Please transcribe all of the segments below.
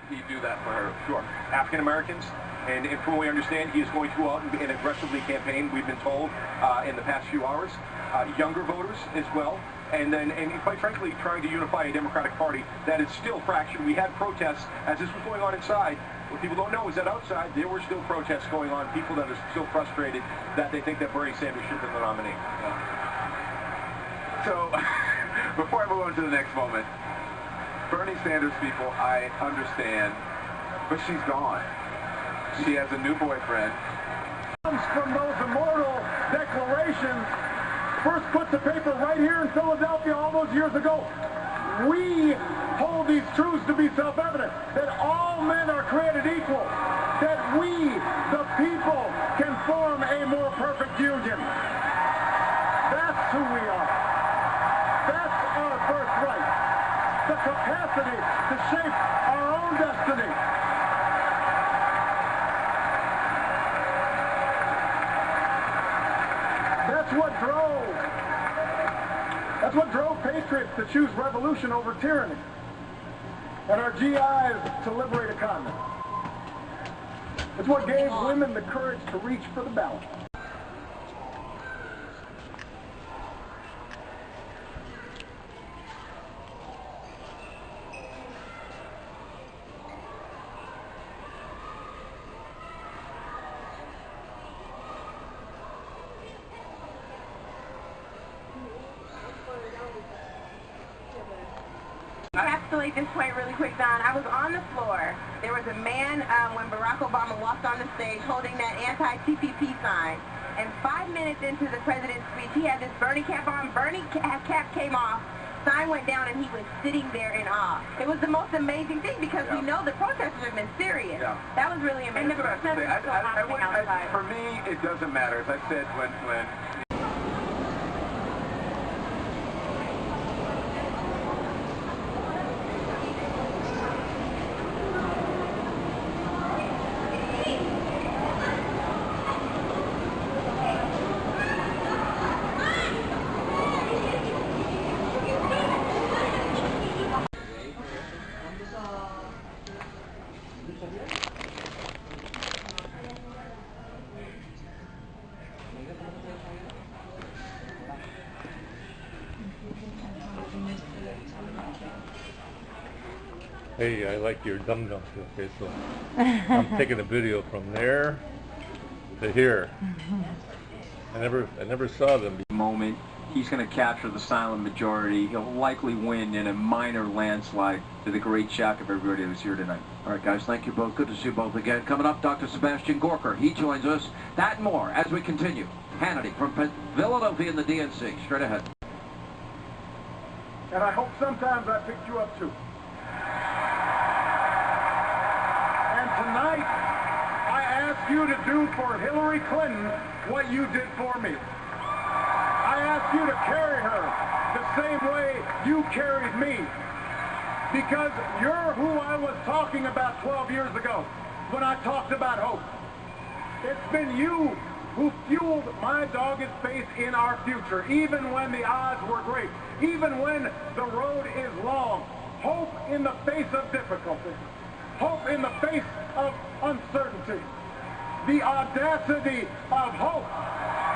he do that for her? Sure. African Americans, and from what we understand, he is going to go out and aggressively campaign, we've been told, in the past few hours. Younger voters as well. And quite frankly, trying to unify a Democratic Party that is still fractured. We had protests as this was going on inside. What people don't know is that outside, there were still protests going on, people that are still frustrated that they think that Bernie Sanders should have been the nominee. So, before I move on to the next moment, Bernie Sanders people, I understand, but she's gone. She has a new boyfriend. Comes from those immortal declarations first put to paper right here in Philadelphia all those years ago. We hold these truths to be self-evident, that all men are created equal, that we, the people, can form a more perfect union. That's who we are. That's our birthright. The capacity to shape our own destiny. That's what drove patriots to choose revolution over tyranny, and our GIs to liberate a continent. It's what gave women the courage to reach for the ballot. Encapsulate this point really quick, Don. I was on the floor. There was a man when Barack Obama walked on the stage holding that anti-TPP sign. And 5 minutes into the president's speech, he had this Bernie cap on. Bernie cap came off. Sign went down, and he was sitting there in awe. It was the most amazing thing because we know the protesters have been serious. Yeah. That was really amazing. And the protesters are still happening outside. For me, it doesn't matter. As I said, when Hey, I like your dum-dums. Okay, so I'm taking a video from there to here. I never saw them. Moment, he's going to capture the silent majority. He'll likely win in a minor landslide, to the great shock of everybody who's here tonight. All right, guys, thank you both. Good to see you both again. Coming up, Dr. Sebastian Gorka. He joins us. That and more as we continue. Hannity from Philadelphia in the DNC. Straight ahead. And I hope sometimes I picked you up too. And tonight, I ask you to do for Hillary Clinton what you did for me. I ask you to carry her the same way you carried me. Because you're who I was talking about 12 years ago when I talked about hope. It's been you who fueled my dogged faith in our future, even when the odds were great, even when the road is long. Hope in the face of difficulty. Hope in the face of uncertainty. The audacity of hope.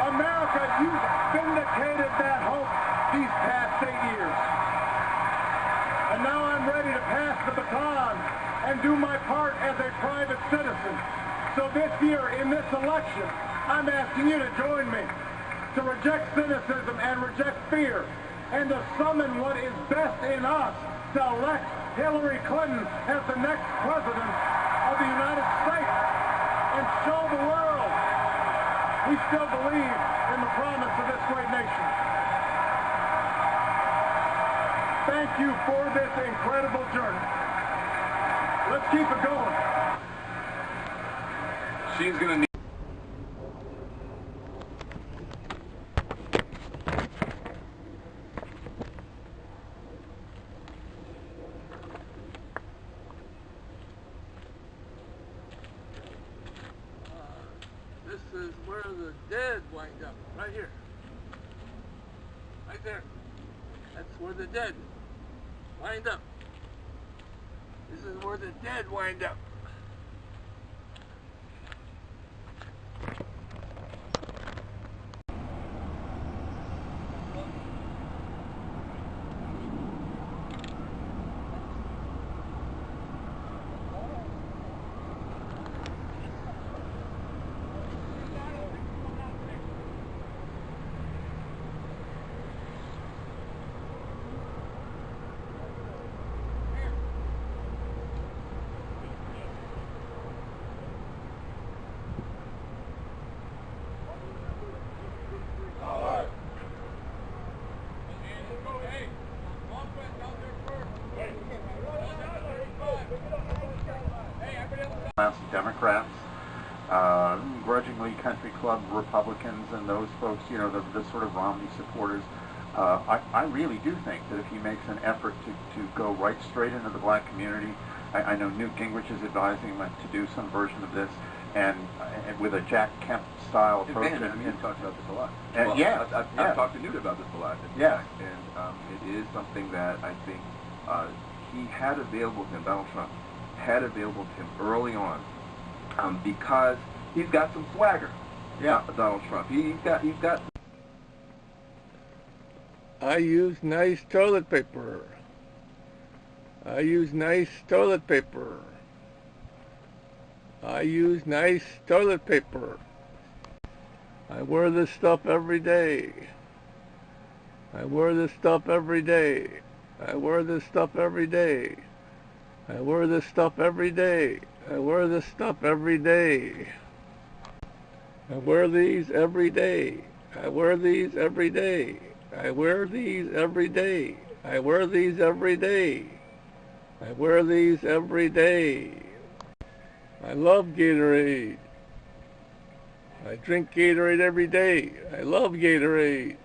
America, you've vindicated that hope these past 8 years. And now I'm ready to pass the baton and do my part as a private citizen. So this year, in this election, I'm asking you to join me to reject cynicism and reject fear and to summon what is best in us to elect Hillary Clinton as the next president of the United States and show the world we still believe in the promise of this great nation. Thank you for this incredible journey. Let's keep it going. she's going to need... This is where the dead wind up, right here. Right there. That's where the dead wind up. This is where the dead wind up. Democrats, grudgingly country club Republicans, and those folks, you know, the sort of Romney supporters. I really do think that if he makes an effort to go right straight into the black community, I know Newt Gingrich is advising him to do some version of this, and with a Jack Kemp style approach. I mean, you've talked about this a lot. Well, yeah, I've talked to Newt about this a lot. Yeah. And it is something that I think he had available to him, Donald Trump had available to him early on, because he's got some swagger. Yeah. Donald Trump. He's got. I use nice toilet paper. I use nice toilet paper. I use nice toilet paper. I wear this stuff every day. I wear this stuff every day. I wear this stuff every day. I wear this stuff every day. I wear this stuff every day. I wear these every day. I wear these every day. I wear these every day. I wear these every day. I wear these every day. I love Gatorade. I drink Gatorade every day. I love Gatorade.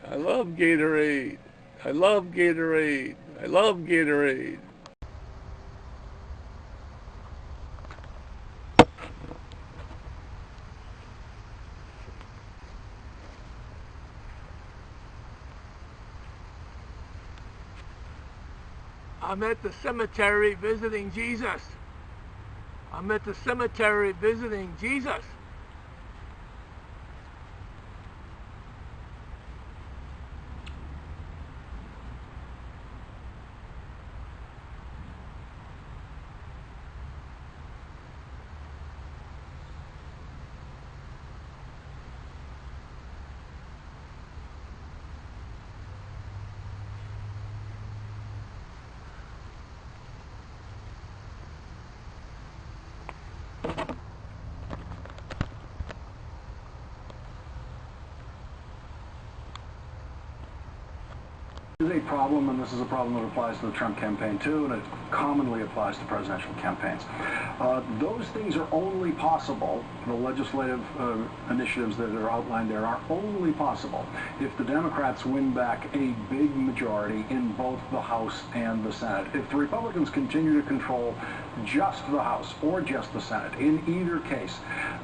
I love Gatorade. I love Gatorade. I love Gatorade. I'm at the cemetery visiting Jesus. I'm at the cemetery visiting Jesus. This is a problem, and this is a problem that applies to the Trump campaign too, and it commonly applies to presidential campaigns. Those things are only possible, the legislative initiatives that are outlined there are only possible if the Democrats win back a big majority in both the House and the Senate. If the Republicans continue to control just the House or just the Senate, in either case,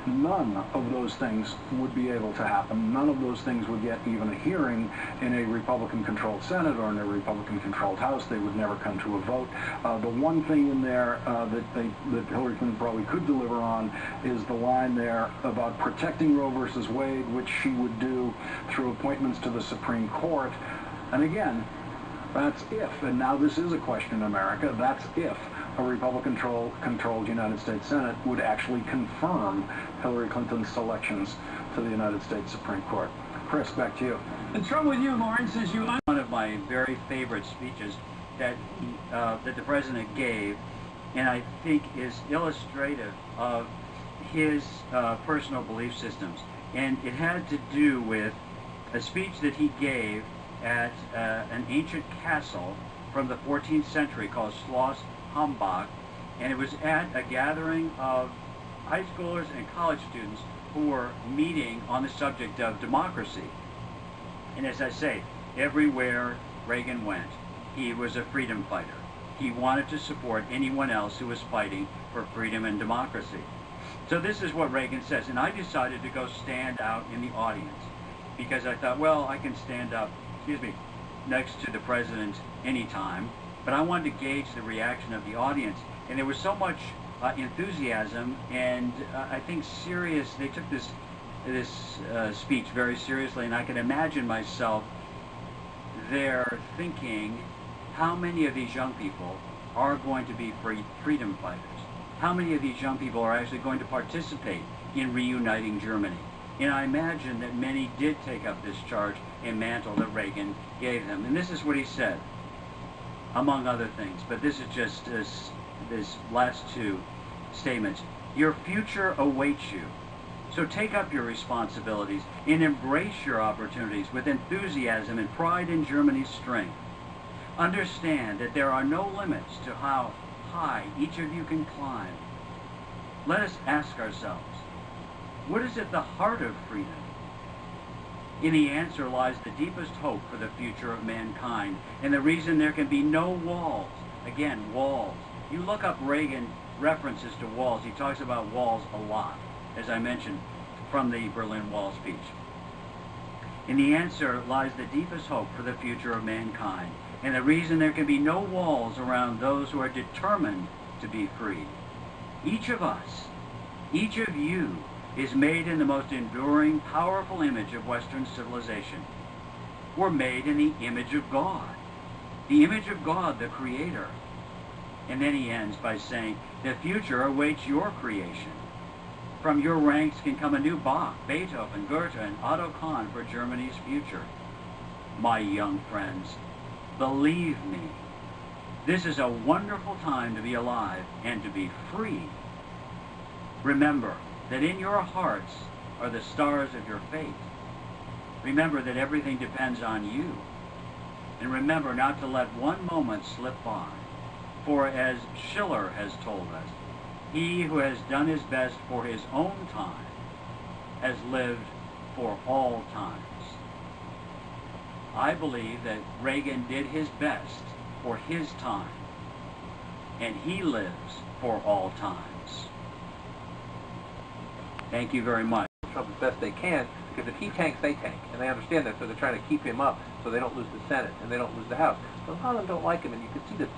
none of those things would be able to happen. None of those things would get even a hearing in a Republican-controlled Senate or in a Republican-controlled House. They would never come to a vote. The one thing in there that Hillary Clinton probably could deliver on is the line there about protecting Roe versus Wade, which she would do through appointments to the Supreme Court. And again, that's if, and now this is a question in America, that's if a Republican-controlled United States Senate would actually confirm Hillary Clinton's selections to the United States Supreme Court. Chris, back to you. The trouble with you, Lawrence, is one of my very favorite speeches that the president gave, and I think is illustrative of his personal belief systems. And it had to do with a speech that he gave at an ancient castle from the 14th century called Schloss Hambach, and it was at a gathering of high schoolers and college students who were meeting on the subject of democracy. And as I say, everywhere Reagan went, he was a freedom fighter. He wanted to support anyone else who was fighting for freedom and democracy. So this is what Reagan says, and I decided to go stand out in the audience because I thought, well, I can stand up, next to the president anytime, but I wanted to gauge the reaction of the audience. And there was so much enthusiasm, and I think they took this speech very seriously, and I can imagine myself there thinking, how many of these young people are going to be freedom fighters? How many of these young people are actually going to participate in reuniting Germany? And I imagine that many did take up this charge and mantle that Reagan gave them. And this is what he said, among other things, but this is just this last two statements. Your future awaits you. So take up your responsibilities and embrace your opportunities with enthusiasm and pride in Germany's strength. Understand that there are no limits to how high each of you can climb. Let us ask ourselves, what is at the heart of freedom? In the answer lies the deepest hope for the future of mankind, and the reason there can be no walls. Again, walls. You look up Reagan references to walls. He talks about walls a lot, as I mentioned, from the Berlin Wall speech. In the answer lies the deepest hope for the future of mankind, and the reason there can be no walls around those who are determined to be free. Each of us, each of you, is made in the most enduring, powerful image of Western civilization. We're made in the image of God, the image of God, the Creator. And then he ends by saying, the future awaits your creation. From your ranks can come a new Bach, Beethoven, Goethe, and Otto Kahn for Germany's future. My young friends, believe me, this is a wonderful time to be alive and to be free. Remember that in your hearts are the stars of your fate. Remember that everything depends on you. And remember not to let one moment slip by. For as Schiller has told us, he who has done his best for his own time has lived for all times. I believe that Reagan did his best for his time, and he lives for all times. Thank you very much. Trump as best they can, because if he tanks, they tank, and they understand that, so they're trying to keep him up so they don't lose the Senate and they don't lose the House. But a lot of them don't like him, and you can see that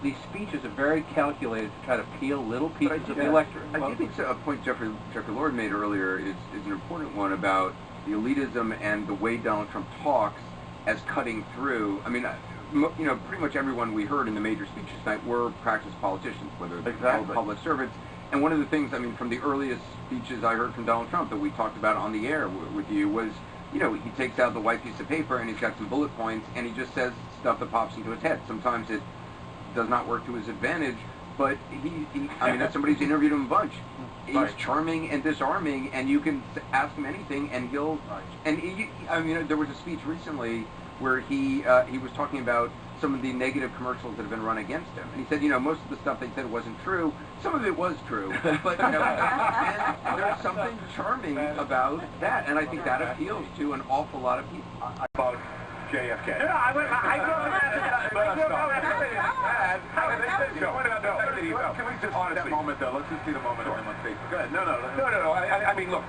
these speeches are very calculated to try to peel little pieces of the electorate. I do think a point Jeffrey Lord made earlier is an important one about the elitism and the way Donald Trump talks as cutting through. I mean, you know, pretty much everyone we heard in the major speeches tonight were practiced politicians, whether they're public servants. And one of the things, I mean, from the earliest speeches I heard from Donald Trump that we talked about on the air with you was, you know, he takes out the white piece of paper and he's got some bullet points and he just says stuff that pops into his head. Sometimes it does not work to his advantage, but I mean, as somebody who's interviewed him a bunch, he's charming and disarming, and you can ask him anything, and he'll. And I mean, there was a speech recently where he was talking about some of the negative commercials that have been run against him, and he said, you know, most of the stuff they said wasn't true. Some of it was true, but you know, and there's something charming about that, and I think that appeals to an awful lot of people. About JFK. Yeah, I grew up Can we just honestly, that moment though? Let's just see the moment and then let's face it. Go ahead. No. I mean, look,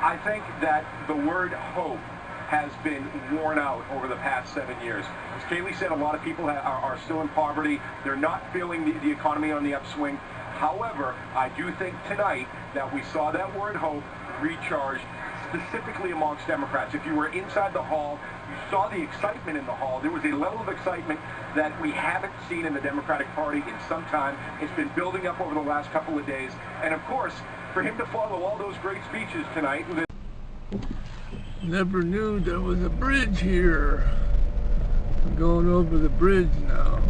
I think that the word hope has been worn out over the past 7 years. As Kayleigh said, a lot of people are still in poverty. They're not feeling the economy on the upswing. However, I do think tonight that we saw that word hope recharged specifically amongst Democrats. If you were inside the hall, you saw the excitement in the hall. There was a level of excitement that we haven't seen in the Democratic Party in some time. It's been building up over the last couple of days. And of course, for him to follow all those great speeches tonight. Never knew there was a bridge here. I'm going over the bridge now.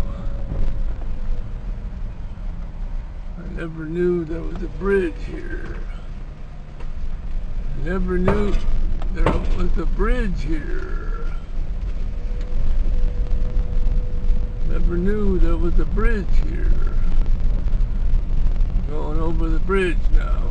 I never knew there was a bridge here. Never knew there was a bridge here. Never knew there was a bridge here. Going over the bridge now.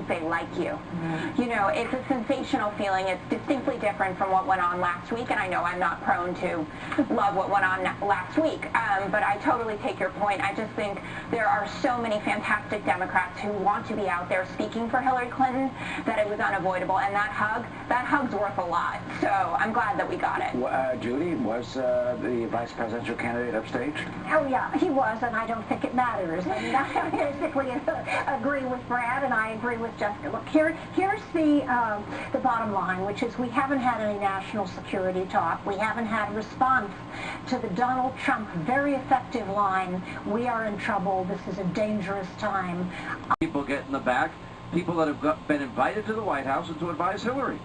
because they like you. You know, it's a sensational feeling. It's distinctly different from what went on last week, and I know I'm not prone to love what went on last week, but I totally take your point. I just think there are so many fantastic Democrats who want to be out there speaking for Hillary Clinton that it was unavoidable, and that hug's worth a lot. So I'm glad that we got it. Judy, was the vice presidential candidate upstaged? Oh yeah, he was, and I don't think it matters. I mean, I basically agree with Brad, and I agree with Jessica. Look, here's the bottom line, which is we haven't had any national security talk. We haven't had a response to the Donald Trump very effective line, "We are in trouble. This is a dangerous time." People get in the back, people that have been invited to the White House and to advise Hillary.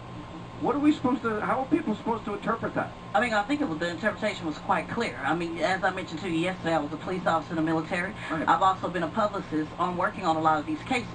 What are we supposed to, how are people supposed to interpret that? I mean, I think the interpretation was quite clear. I mean, as I mentioned to you yesterday, I was a police officer in the military. Right. I've also been a publicist working on a lot of these cases.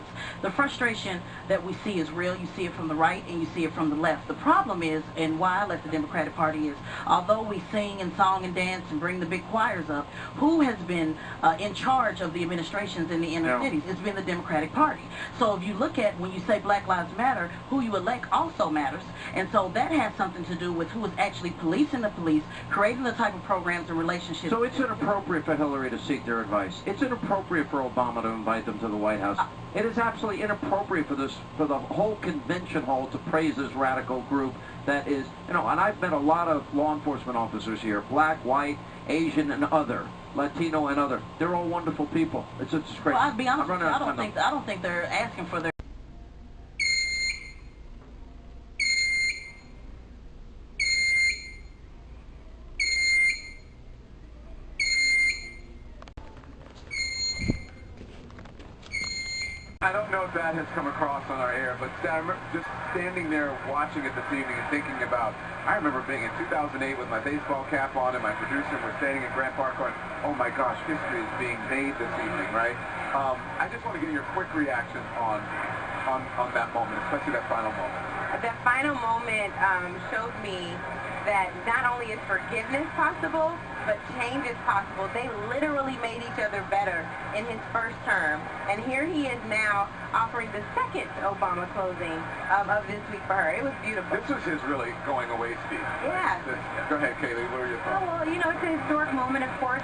The frustration that we see is real. You see it from the right and you see it from the left. The problem is, and why I left the Democratic Party is, although we sing and song and dance and bring the big choirs up, who has been in charge of the administrations in the inner cities? It's been the Democratic Party. So if you look at, when you say Black Lives Matter, who you elect also matters. And so that has something to do with who is actually policing the police, creating the type of programs and relationships. So it's inappropriate for Hillary to seek their advice. It's inappropriate for Obama to invite them to the White House. It is absolutely inappropriate for the whole convention hall to praise this radical group that is, you know, and I've met a lot of law enforcement officers here, black, white, Asian, and other, Latino and other. They're all wonderful people. It's great. Well, I'll be honest with you, I don't think they're asking for their I don't know if that has come across on our air, but I remember just standing there watching it this evening and thinking about, I remember being in 2008 with my baseball cap on and my producer was standing in Grant Park going, oh my gosh, history is being made this evening, right? I just want to get your quick reaction on that moment, especially that final moment. That final moment showed me that not only is forgiveness possible, but change is possible. They literally made each other better in his first term. And here he is now offering the second Obama closing of this week for her. It was beautiful. This was his really going away speech. Yeah. Go ahead, Kaylee. What are your thoughts? Oh, well, you know, it's a historic moment, of course.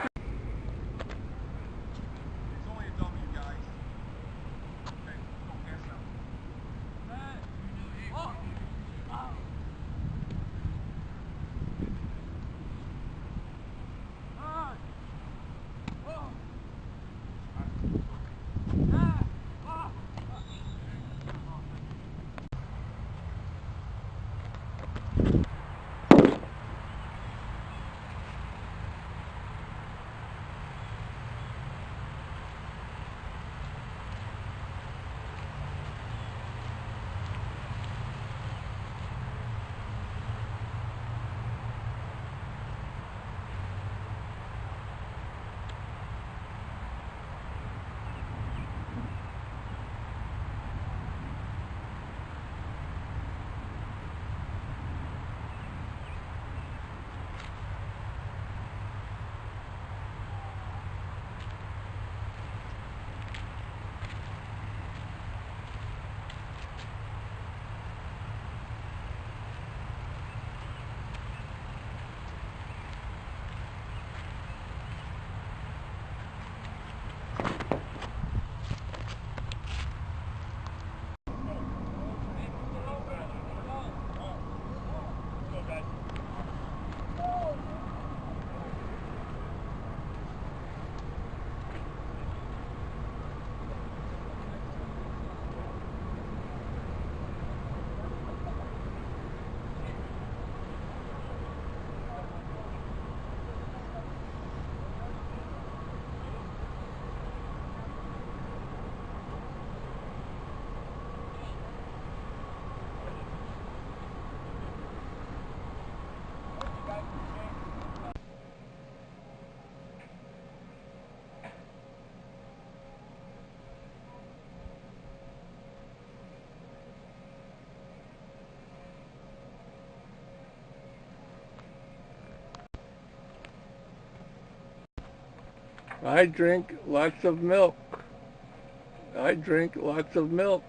I drink lots of milk. I drink lots of milk.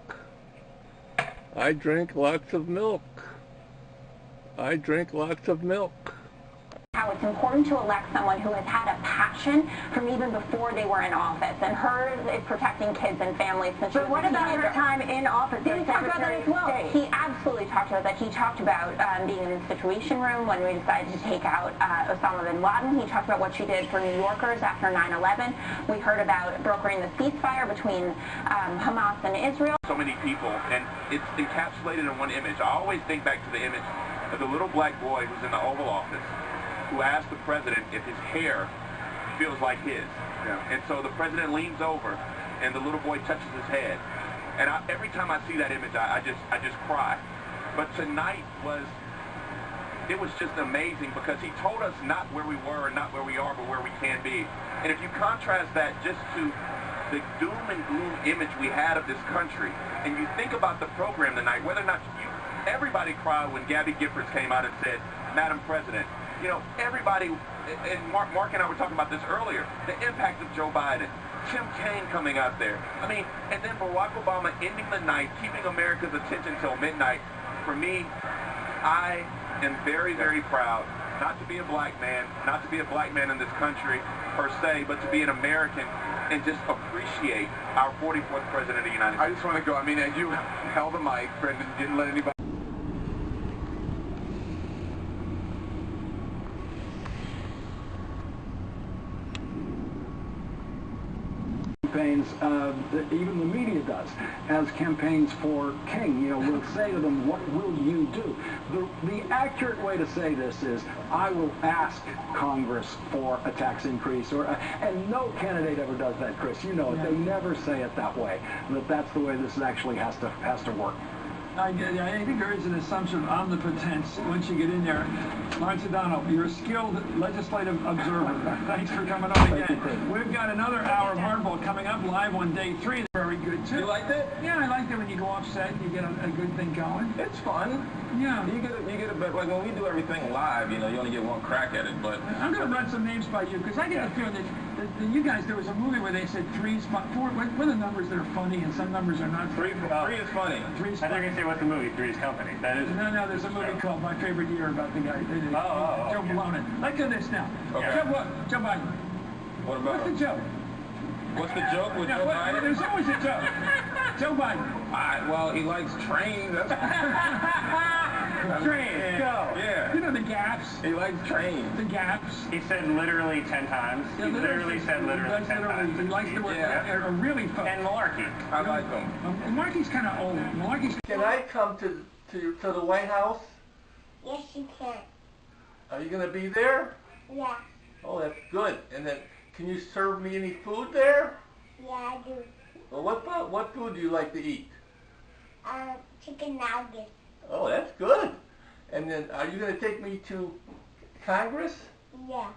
I drink lots of milk. I drink lots of milk. How it's important to elect someone who has had a passion from even before they were in office, and hers is protecting kids and families since she was a teenager. But what about her time in office? Did he talk about that as well? He absolutely talked about that. He talked about being in the Situation Room when we decided to take out Osama bin Laden. He talked about what she did for New Yorkers after 9/11. We heard about brokering the ceasefire between Hamas and Israel. So many people, and it's encapsulated in one image. I always think back to the image of the little black boy who's in the Oval Office, who asked the president if his hair feels like his. Yeah. And so the president leans over, and the little boy touches his head. And every time I see that image, I just cry. But tonight it was just amazing, because he told us not where we were and not where we are, but where we can be. And if you contrast that just to the doom and gloom image we had of this country, and you think about the program tonight, whether or not everybody cried when Gabby Giffords came out and said, "Madam President." You know, everybody, and Mark and I were talking about this earlier, the impact of Joe Biden, Tim Kaine coming out there. I mean, and then Barack Obama ending the night, keeping America's attention till midnight. For me, I am very, very proud not to be a black man, not to be a black man in this country per se, but to be an American and just appreciate our 44th President of the United States. I just want to go, I mean, as you held the mic, Brendan didn't let anybody... Campaigns, even the media does, as campaigns for King, you know, will say to them, what will you do? The accurate way to say this is, I will ask Congress for a tax increase, and no candidate ever does that, Chris, you know it. They never say it that way, that's the way this actually has to work. I think there is an assumption of omnipotence once you get in there. Lawrence O'Donnell, you're a skilled legislative observer. Thanks for coming on again. We've got another hour of Hardball coming up live on day 3. Very good, too. You liked it? Yeah, I liked it when you go off set and you get a good thing going. It's fun. Yeah. You get a bit, like when we do everything live, you know, you only get one crack at it, but... I'm going to run some names by you, because I get the feeling that you guys, there was a movie where they said 3 spot 4. What are the numbers that are funny and some numbers are not? 3 is funny. 3 spot. I think you say what's the movie? Three's Company. That is. No, there's a movie called My Favorite Year about the guy. Joe Malone. Let's do this now. Okay. Joe Biden. What about? What's the joke? What's the joke with Joe Biden? There's always a joke. Joe Biden. Well, he likes trains. Trains, go. Yeah. You know the gaps. He likes trains. The gaps. He said literally 10 times. Yeah, he literally said literally 10 times. He likes the word really fun. And malarkey. I like him. Malarkey's kind of old. Malarkey's... Can I come to the White House? Yes, you can. Are you going to be there? Yeah. Oh, that's good. And then, can you serve me any food there? Yeah, I do. Well, what food do you like to eat? Chicken nuggets. Oh, that's good. And then, are you going to take me to Congress? Yeah.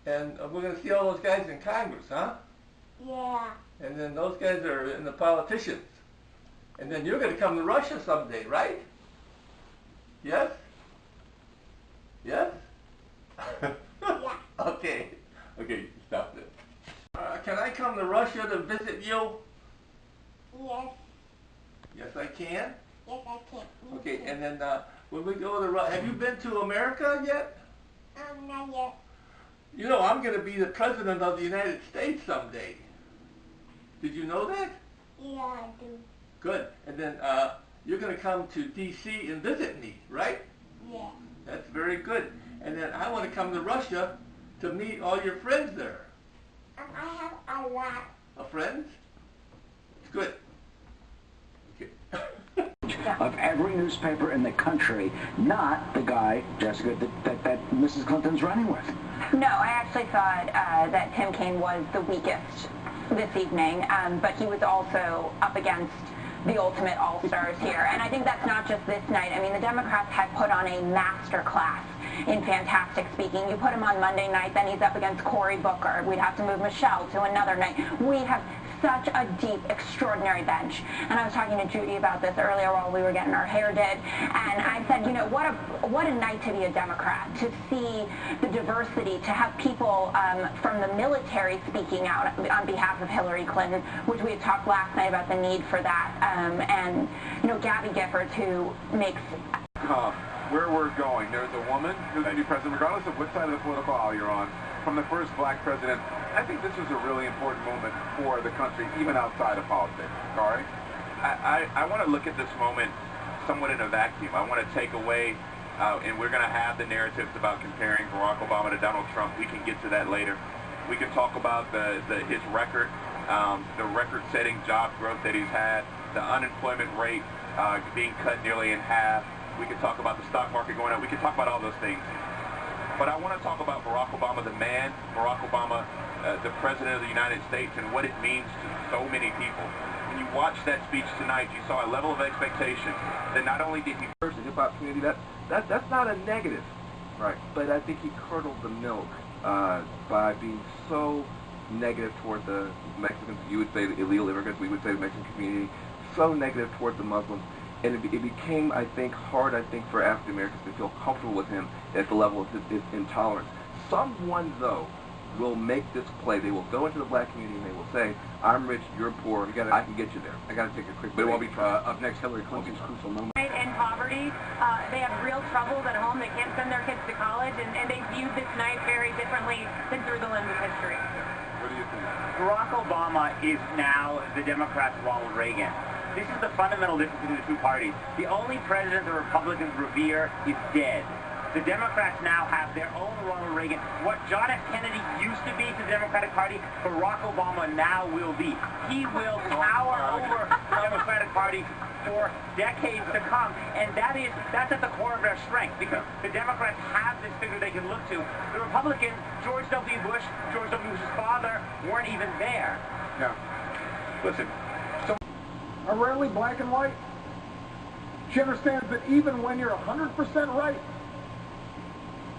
And we're going to see all those guys in Congress, huh? Yeah. And then those guys are in the politicians. And then you're going to come to Russia someday, right? Yes? Yes? Yeah. Okay. Okay, stop it. Can I come to Russia to visit you? Yes. Yes, I can? Yes, I can. Okay, and then when we go to Russia, have you been to America yet? Not yet. You know, I'm going to be the president of the United States someday. Did you know that? Yeah, I do. Good. And then you're going to come to D.C. and visit me, right? Yeah. That's very good. And then I want to come to Russia to meet all your friends there. I have a lot. Of friends? Good. Of every newspaper in the country, not the guy, Jessica, that Mrs. Clinton's running with. No, I actually thought that Tim Kaine was the weakest this evening, but he was also up against the ultimate all-stars here. And I think that's not just this night. I mean, the Democrats have put on a master class in fantastic speaking. You put him on Monday night, then he's up against Cory Booker. We'd have to move Michelle to another night. We have such a deep, extraordinary bench. And I was talking to Judy about this earlier while we were getting our hair did, and I said, you know, what a night to be a Democrat, to see the diversity, to have people from the military speaking out on behalf of Hillary Clinton, which we had talked last night about the need for that, and, you know, Gabby Giffords, who makes... Where we're going, there's a woman who's going to be president, regardless of which side of the political aisle you're on, from the first black president. I think this is a really important moment for the country, even outside of politics. All right? I want to look at this moment somewhat in a vacuum. I want to take away, and we're going to have the narratives about comparing Barack Obama to Donald Trump. We can get to that later. We can talk about his record, the record-setting job growth that he's had, the unemployment rate being cut nearly in half. We can talk about the stock market going up. We can talk about all those things. But I want to talk about Barack Obama, the man, Barack Obama, the President of the United States, and what it means to so many people. When you watch that speech tonight, you saw a level of expectation that not only did he the hip-hop community, that's not a negative. Right. But I think he curdled the milk by being so negative toward the Mexicans. You would say the illegal immigrants. We would say the Mexican community. So negative toward the Muslims. And it became, I think, hard, for African Americans to feel comfortable with him at the level of his intolerance. Someone, though, will make this play. They will go into the black community and they will say, I'm rich, you're poor, I can get you there. I got to take a quick break. But it won't be up next, Hillary Clinton's crucial moment. In poverty, they have real troubles at home. They can't send their kids to college, and they viewed this night very differently than through the lens of history. What do you think? Barack Obama is now the Democrats' Ronald Reagan. This is the fundamental difference between the two parties. The only president the Republicans revere is dead. The Democrats now have their own Ronald Reagan. What John F. Kennedy used to be to the Democratic Party, Barack Obama now will be. He will tower over the Democratic Party for decades to come. And that's at the core of their strength, because the Democrats have this figure they can look to. The Republicans, George W. Bush, George W. Bush's father, weren't even there. Yeah. Listen. Are rarely black and white. She understands that even when you're 100% right,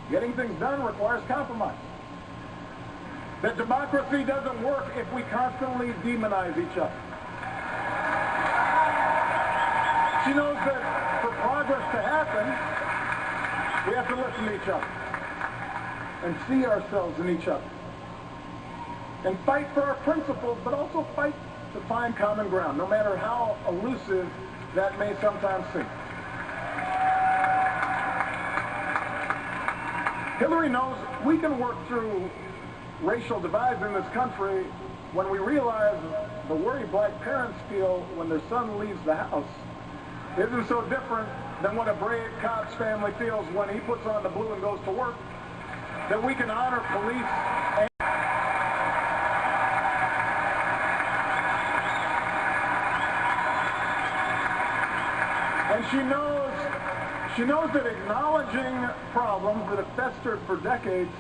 getting things done requires compromise. That democracy doesn't work if we constantly demonize each other. She knows that for progress to happen, we have to listen to each other and see ourselves in each other and fight for our principles, but also fight to find common ground, no matter how elusive that may sometimes seem. Hillary knows we can work through racial divides in this country when we realize the worry black parents feel when their son leaves the house isn't so different than what a brave cop's family feels when he puts on the blue and goes to work. That we can honor police and she knows that acknowledging problems that have festered for decades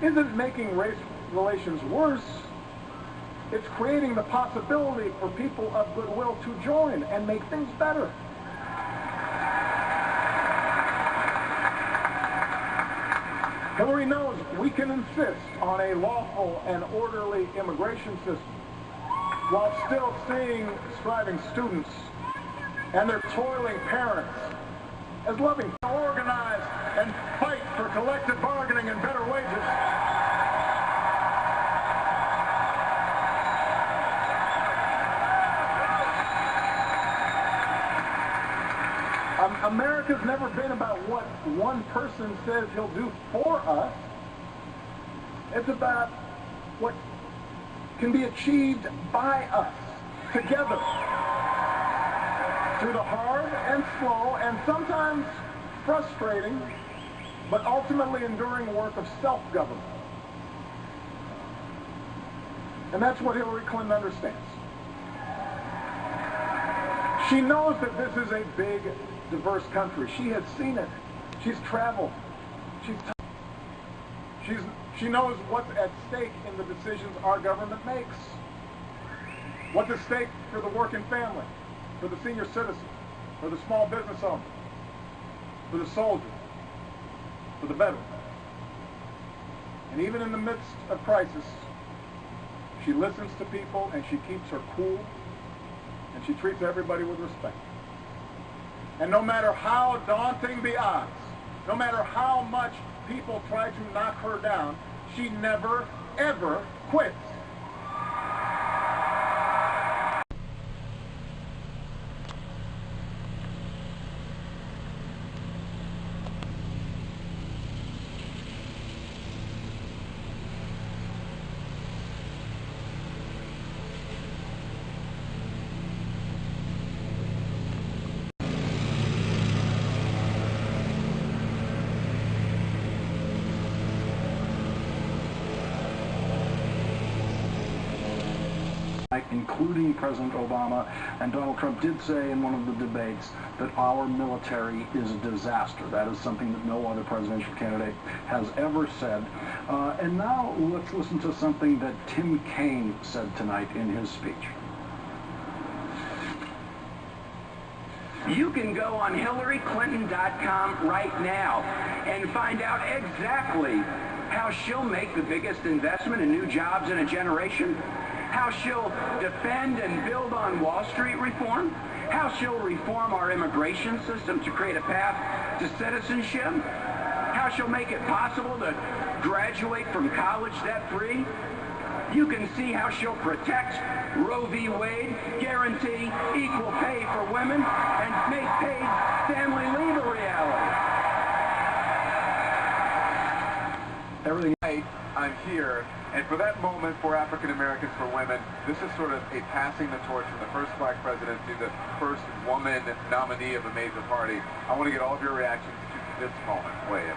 isn't making race relations worse. It's creating the possibility for people of goodwill to join and make things better. Hillary knows we can insist on a lawful and orderly immigration system while still seeing striving students and their toiling parents as loving, organize, and fight for collective bargaining and better wages. America's never been about what one person says he'll do for us. It's about what can be achieved by us, together, through the hard and slow and sometimes frustrating, but ultimately enduring work of self-government. And that's what Hillary Clinton understands. She knows that this is a big, diverse country. She has seen it. She's traveled. She knows what's at stake in the decisions our government makes. What's at stake for the working family, for the senior citizen, for the small business owner, for the soldier, for the veteran. And even in the midst of crisis, she listens to people, and she keeps her cool, and she treats everybody with respect. And no matter how daunting the odds, no matter how much people try to knock her down, she never, ever quits. Including President Obama, and Donald Trump did say in one of the debates that our military is a disaster. That is something that no other presidential candidate has ever said. And now let's listen to something that Tim Kaine said tonight in his speech. You can go on HillaryClinton.com right now and find out exactly how she'll make the biggest investment in new jobs in a generation, how she'll defend and build on Wall Street reform, how she'll reform our immigration system to create a path to citizenship, how she'll make it possible to graduate from college debt-free. You can see how she'll protect Roe v. Wade, guarantee equal pay for women, and make paid family leave a reality. Everything I'm here, and for that moment for African Americans, for women, this is sort of a passing the torch from the first black president to the first woman nominee of a major party. I want to get all of your reactions to this moment. Weigh in.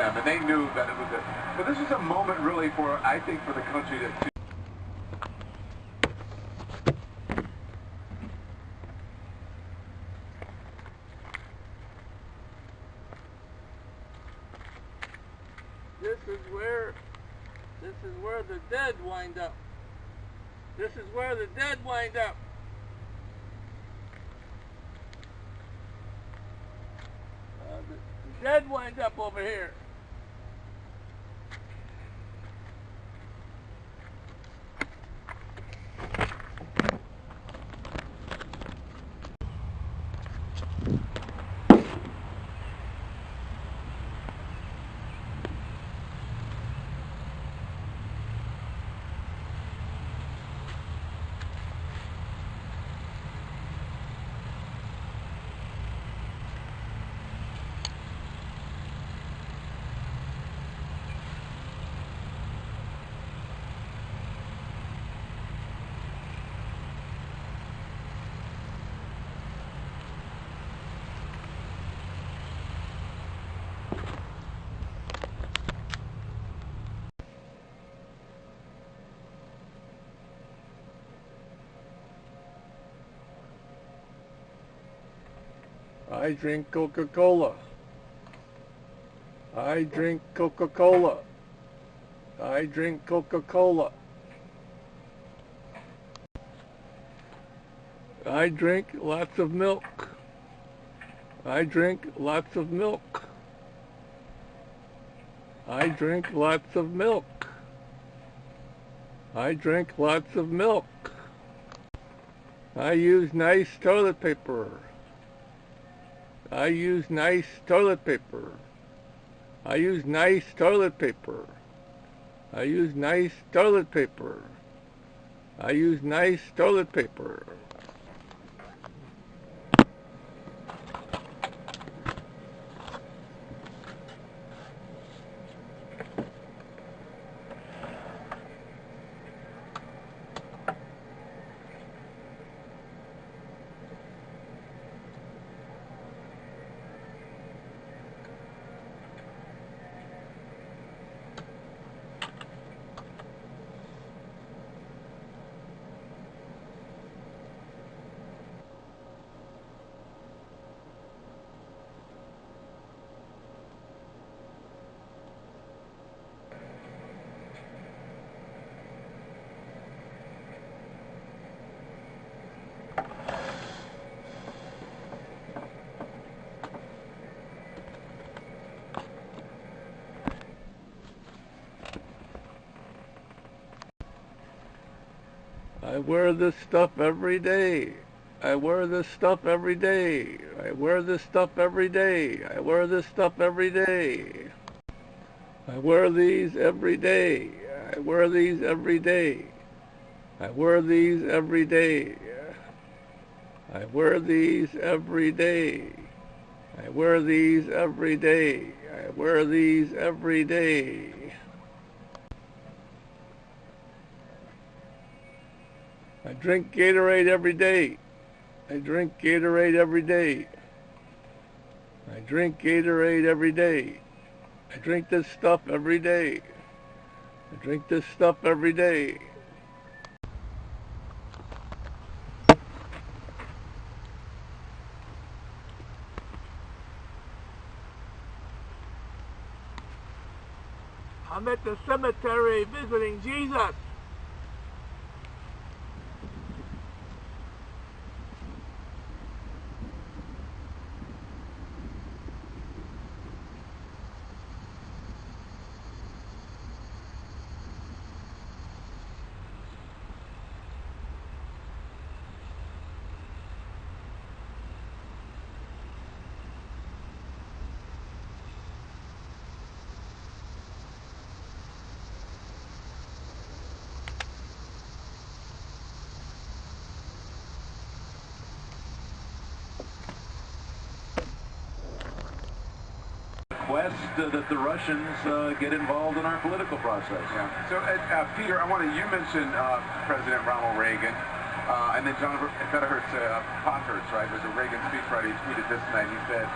And they knew that it was it. But this is a moment really for, I think, for the country to This is where the dead wind up. This is where the dead wind up. The dead wind up over here. I drink Coca-Cola. I drink Coca-Cola. I drink Coca-Cola. I drink lots of milk. I drink lots of milk. I drink lots of milk. I drink lots of milk. I use nice toilet paper. I use nice toilet paper. I use nice toilet paper. I use nice toilet paper. I use nice toilet paper. I wear this stuff every day. I wear this stuff every day. I wear this stuff every day. I wear this stuff every day. I wear these every day. I wear these every day. I wear these every day. I wear these every day. I wear these every day. I wear these every day. I drink Gatorade every day. I drink Gatorade every day. I drink Gatorade every day. I drink this stuff every day. I drink this stuff every day. I'm at the cemetery visiting Jesus. Request that the Russians get involved in our political process. Yeah. So, Peter, you mentioned President Ronald Reagan, and then John Fedderhurst, Pothurst, right, was a Reagan speechwriter. He tweeted this tonight. He said,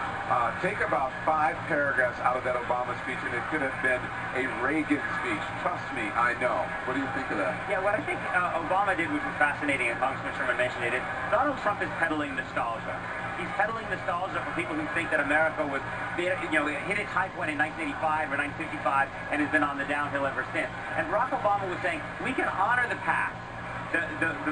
take about 5 paragraphs out of that Obama speech, and it could have been a Reagan speech. Trust me, I know. What do you think of that? Yeah, what I think Obama did, which was fascinating, and Congressman Sherman mentioned it, is Donald Trump is peddling nostalgia. He's peddling nostalgia for people who think that America was, hit its high point in 1985 or 1955 and has been on the downhill ever since. And Barack Obama was saying, we can honor the past,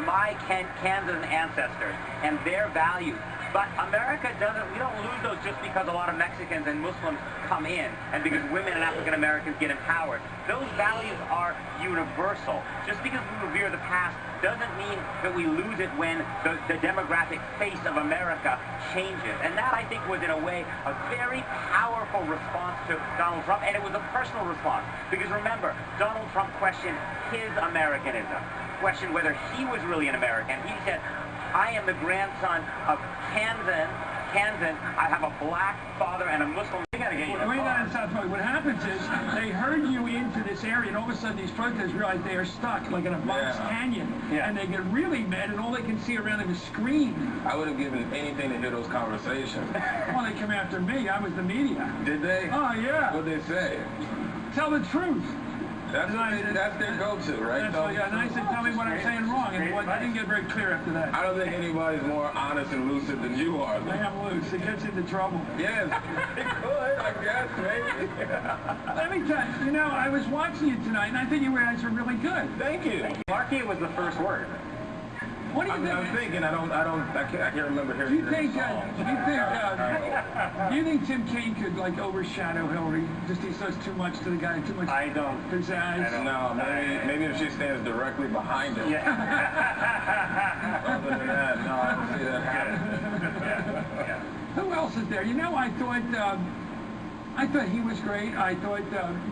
my Kansas ancestors and their values. But America we don't lose those just because a lot of Mexicans and Muslims come in and because women and African Americans get empowered. Those values are universal. Just because we revere the past doesn't mean that we lose it when the demographic face of America changes. And that, I think, was in a way a very powerful response to Donald Trump, and it was a personal response. Because remember, Donald Trump questioned his Americanism, questioned whether he was really an American. He said, I am the grandson of Kansan. I have a black father and a Muslim. We're not in South Florida. What happens is they herd you into this area, and all of a sudden these protesters realize they are stuck like in a box canyon, and they get really mad, and all they can see around them is scream. I would have given anything to hear those conversations. Well, they come after me. I was the media. Did they? Oh, yeah. What'd they say? Tell the truth. That's their go-to, right? And I said, tell me what I'm saying wrong. And I didn't get very clear after that. I don't think anybody's more honest and lucid than you are. I am loose. It gets into trouble. Yes, it could, I guess, maybe. Let me tell you, I was watching you tonight, and I think you guys were really good. Thank you. Marquis was the first word. What do you think? I'm thinking. I can't remember hearing. Do you think Tim Kaine could overshadow Hillary? Just he says too much to the guy, too much. I don't. Pizzazz. No, maybe if she stands directly behind him. Yeah. Other than that, no, I don't see that happening. Yeah. Who else is there? I thought he was great. I thought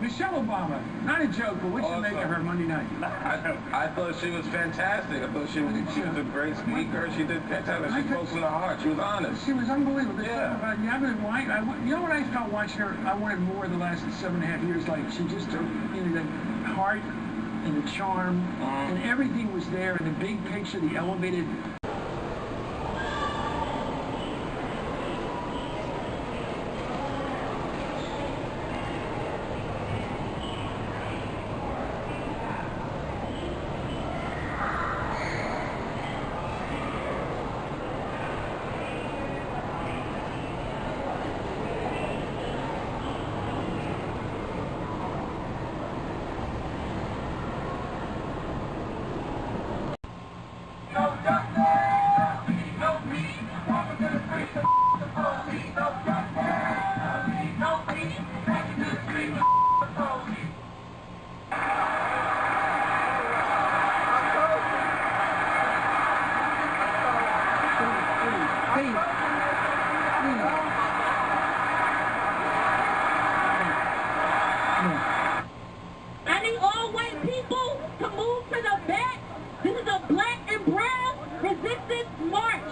Michelle Obama, not a joke, but what did you make of her Monday night? I thought she was fantastic. I thought she was a great speaker. She did fantastic. She spoke from the heart. She was honest. She was unbelievable. Yeah. You know what I felt watching her? I wanted more of the last 7.5 years. Like she just took the heart and the charm, and everything was there. And the big picture, the elevated. Please. I need all white people to move to the back. This is a black and brown resistance march.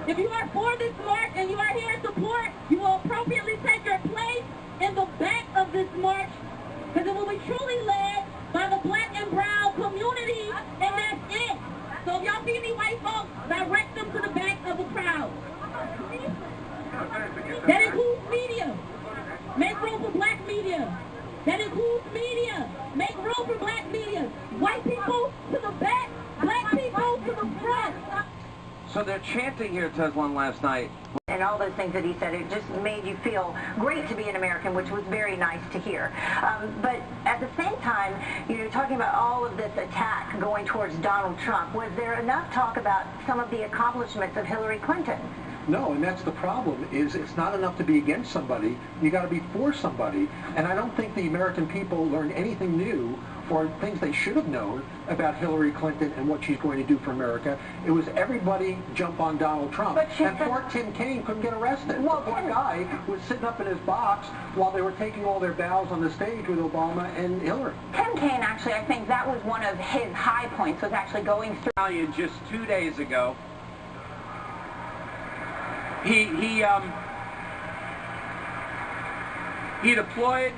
If you are for this march and you are here in support, you will appropriately take your place in the back of this march, because it will be truly led by the black and brown community, and that's it. So if y'all see any white folks, direct them to the back of the crowd. That includes media. Make room for black media. That includes media. Make room for black media. White people to the back, black people to the front. So they're chanting here, Teslan, last night. And all those things that he said, it just made you feel great to be an American, which was very nice to hear. But at the same time, you know, talking about all of this attack going towards Donald Trump, was there enough talk about some of the accomplishments of Hillary Clinton? No, and that's the problem, is it's not enough to be against somebody, you got to be for somebody. And I don't think the American people learned anything new or things they should have known about Hillary Clinton and what she's going to do for America. It was everybody jump on Donald Trump. And poor Tim Kaine couldn't get arrested. Well, the poor guy was sitting up in his box while they were taking all their bows on the stage with Obama and Hillary. Tim Kaine, actually, I think that was one of his high points, was actually going through. Just 2 days ago, he deployed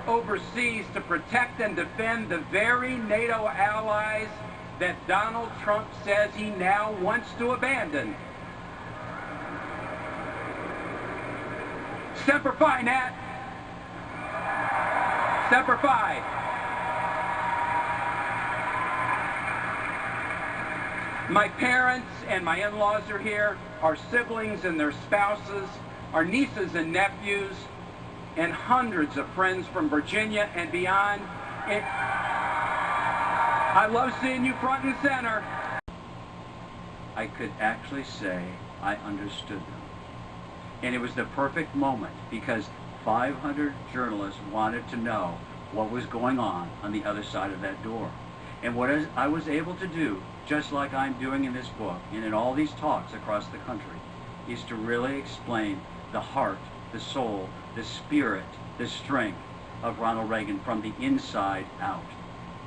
overseas to protect and defend the very NATO allies that Donald Trump says he now wants to abandon. Semper Fi, Nat. Semper Fi. My parents and my in-laws are here, our siblings and their spouses, our nieces and nephews, and hundreds of friends from Virginia and beyond. I love seeing you front and center. I could actually say I understood them. And it was the perfect moment, because 500 journalists wanted to know what was going on the other side of that door. And what I was able to do, just like I'm doing in this book and in all these talks across the country, is to really explain the heart, the soul, the spirit, the strength of Ronald Reagan from the inside out,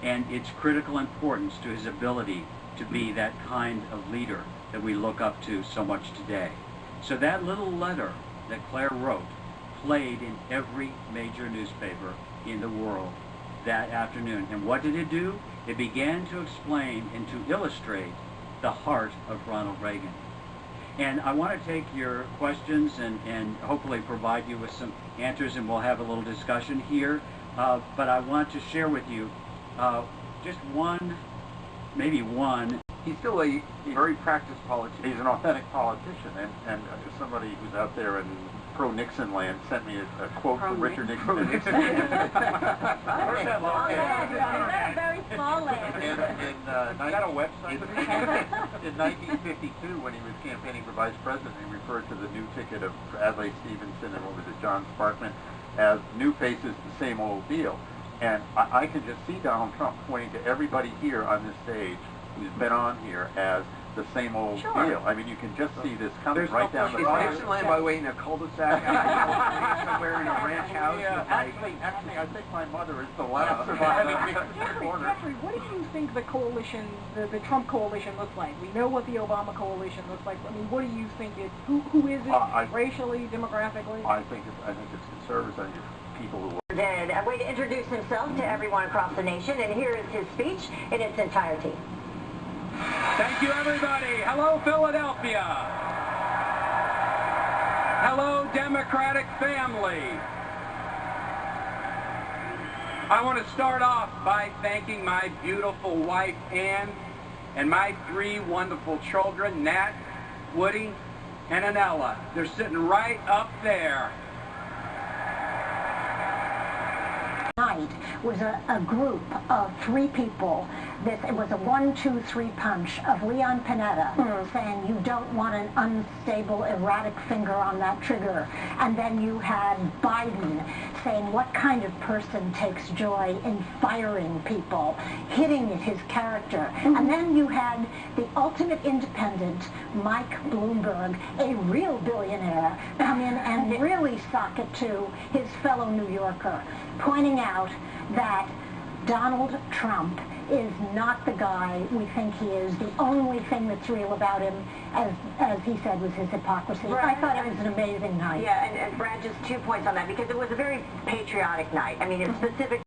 and its critical importance to his ability to be that kind of leader that we look up to so much today. So that little letter that Claire wrote played in every major newspaper in the world that afternoon. And what did it do? It began to explain and to illustrate the heart of Ronald Reagan. And I want to take your questions and hopefully provide you with some answers, and we'll have a little discussion here. But I want to share with you just one, maybe one. He's still a very practiced politician. He's an authentic politician, and somebody who's out there in pro-Nixon land sent me a quote from Richard Nixon. Very small land. Is that a website? In 1952, when he was campaigning for vice president, he referred to the new ticket of Adlai Stevenson and John Sparkman as new faces, the same old deal. And I can just see Donald Trump pointing to everybody here on this stage who's been on here as the same old deal. I mean, you can just see this coming right down the line. Is Nixon land, by the way, in a cul-de-sac somewhere in a ranch house? Yeah, actually, I think my mother is the last surviving corner. Jeffrey, what do you think the coalition, the Trump coalition looks like? We know what the Obama coalition looks like. I mean, what do you think it? Who is it? Racially, demographically? I think it's conservatives. I think it's people who Did a way to introduce himself to everyone across the nation, and here is his speech in its entirety. Thank you, everybody. Hello, Philadelphia. Hello, Democratic family. I want to start off by thanking my beautiful wife, Ann, and my 3 wonderful children, Nat, Woody, and Anella. They're sitting right up there. Night was a group of 3 people it was a 1-2-3 punch of Leon Panetta saying you don't want an unstable, erratic finger on that trigger. And then you had Biden saying what kind of person takes joy in firing people, hitting at his character. And then you had the ultimate independent, Mike Bloomberg, a real billionaire, come in and really sock it to his fellow New Yorker, pointing out that Donald Trump is not the guy we think he is. The only thing that's real about him, as he said, was his hypocrisy. Right. I thought it was an amazing night. Yeah, and Brad, just 2 points on that, because it was a very patriotic night. I mean, it's specific.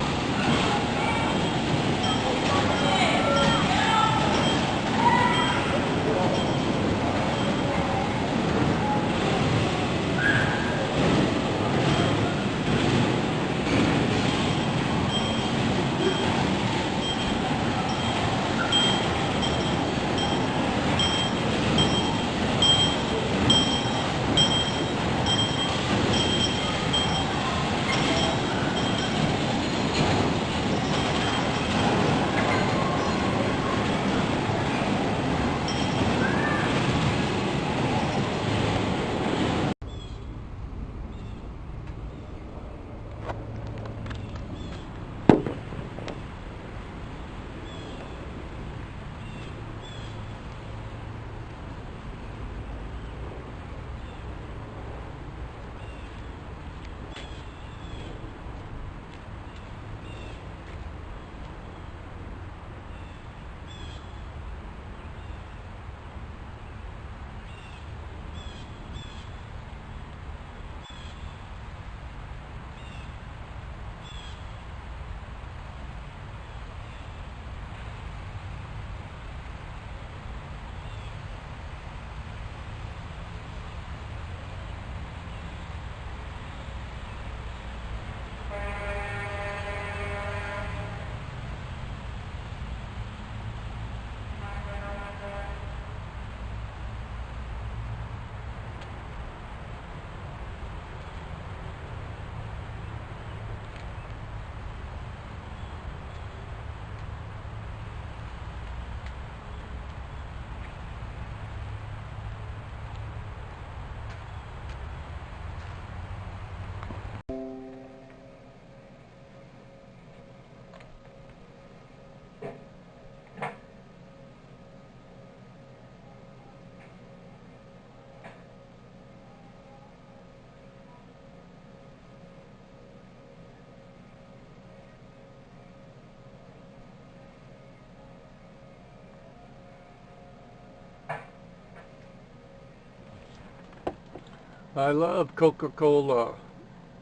I love Coca-Cola.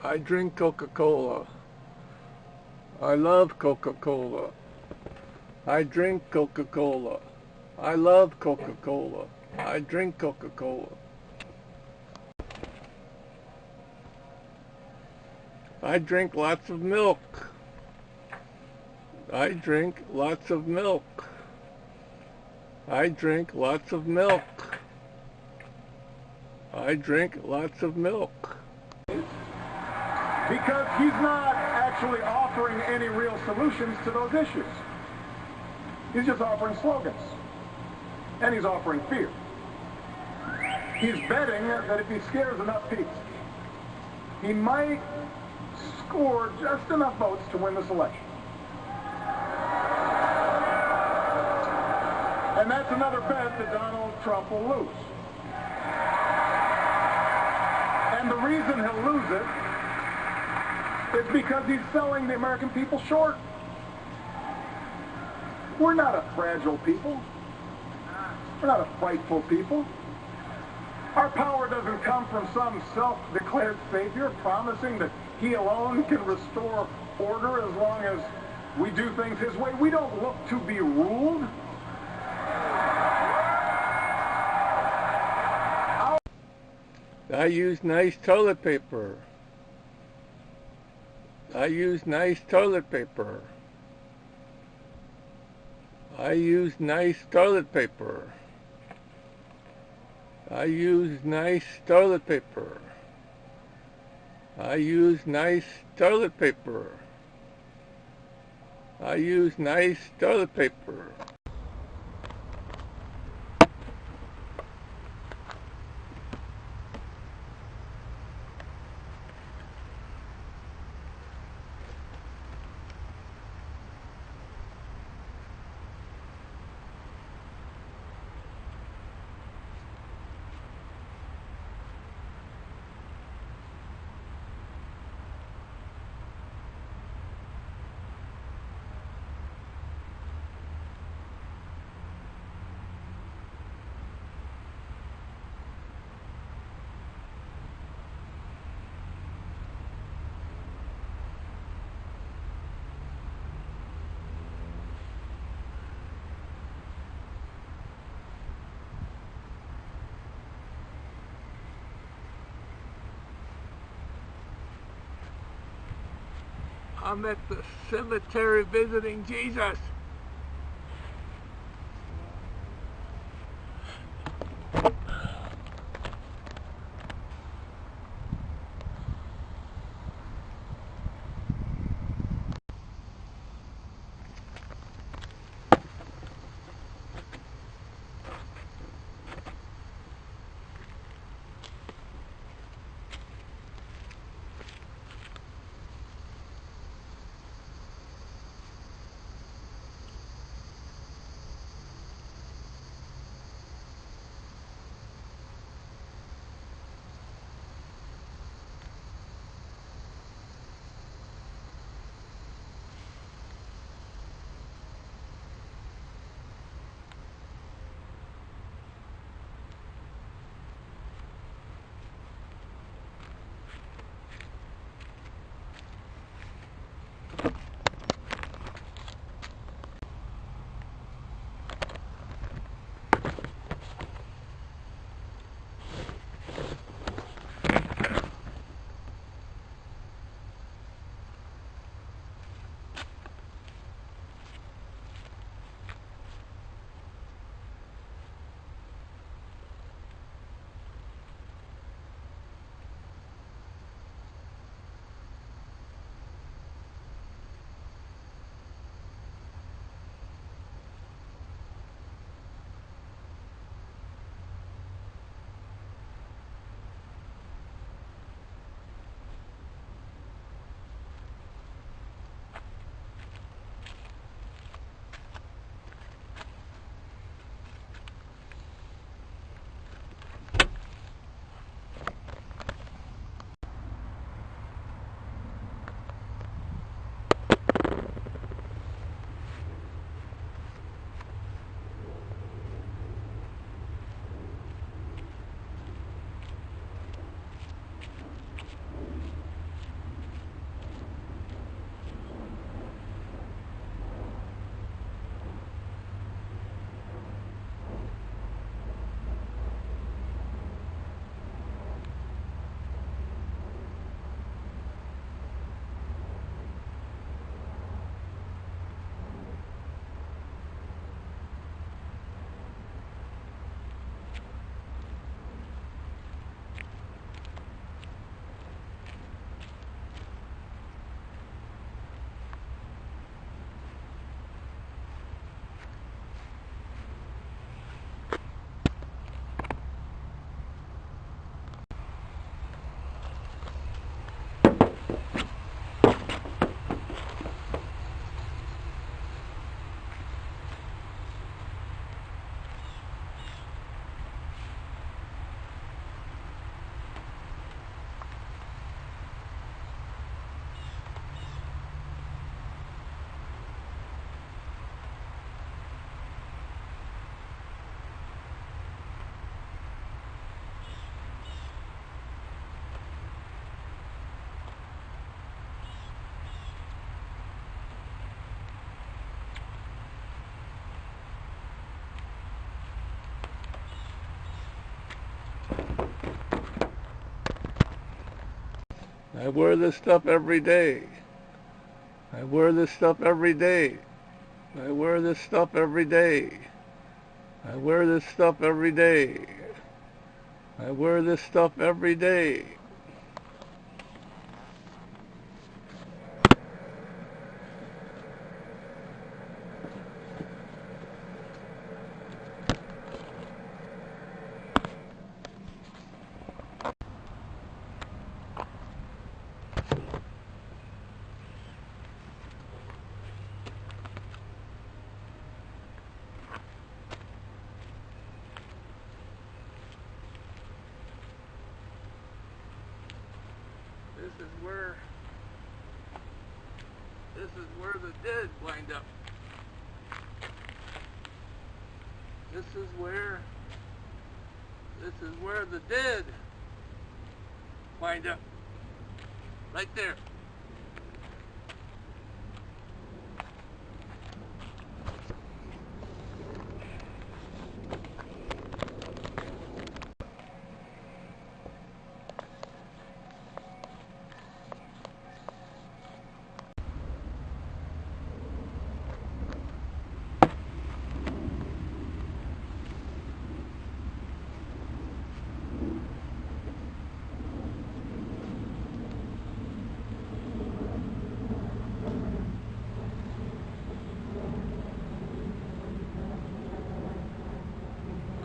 I drink Coca-Cola. I love Coca-Cola. I drink Coca-Cola. I love Coca-Cola. I drink Coca-Cola. I drink lots of milk. I drink lots of milk. I drink lots of milk. I drink lots of milk. Because he's not actually offering any real solutions to those issues. He's just offering slogans. And he's offering fear. He's betting that if he scares enough people, he might score just enough votes to win this election. And that's another bet that Donald Trump will lose. And the reason he'll lose it is because he's selling the American people short. We're not a fragile people. We're not a frightful people. Our power doesn't come from some self-declared savior promising that he alone can restore order as long as we do things his way. We don't look to be ruled. I use nice toilet paper. I use nice toilet paper. I use nice toilet paper. I use nice toilet paper. I use nice toilet paper. I use nice toilet paper. I'm at the cemetery visiting Jesus. I wear this stuff every day. I wear this stuff every day. I wear this stuff every day. I wear this stuff every day. I wear this stuff every day. This is where the dead wind up. This is where the dead wind up. Right there.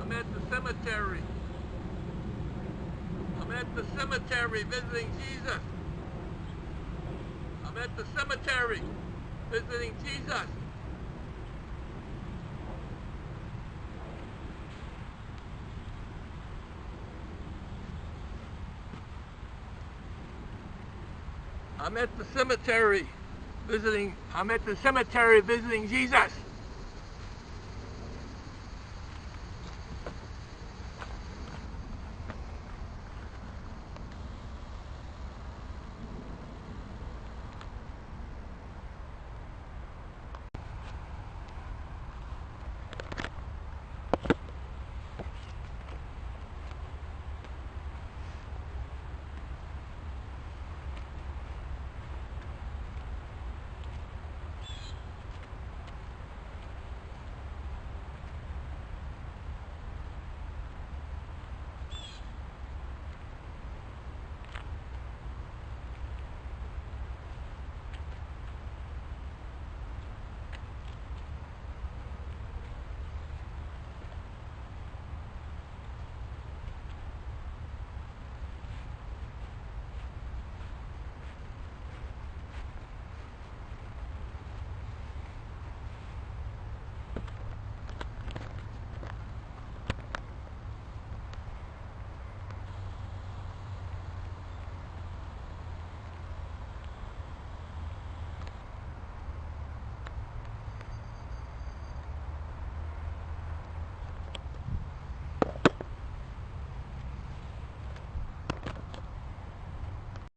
I'm at the cemetery. I'm at the cemetery visiting Jesus. I'm at the cemetery visiting Jesus. I'm at the cemetery visiting Jesus.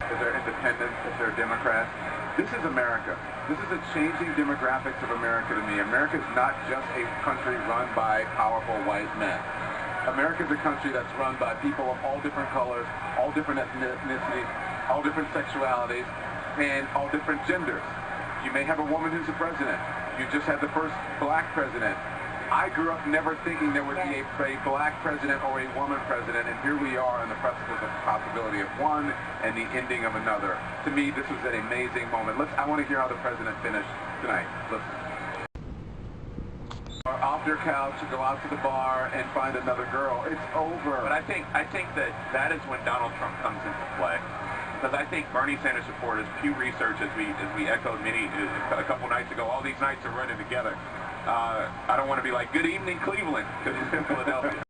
If they're independents, if they're Democrats. This is America. This is the changing demographics of America to me. America is not just a country run by powerful white men. America is a country that's run by people of all different colors, all different ethnicities, all different sexualities, and all different genders. You may have a woman who's the president. You just had the first black president. I grew up never thinking there would be a black president or a woman president, and here we are on the precipice of the possibility of one and the ending of another. To me, this was an amazing moment. I want to hear how the president finished tonight. Listen. Off their couch to go out to the bar and find another girl. It's over. But I think that is when Donald Trump comes into play. Because I think Bernie Sanders supporters, Pew Research, as we echoed a couple nights ago, all these nights are running together. I don't want to be like, good evening, Cleveland, because he's in Philadelphia.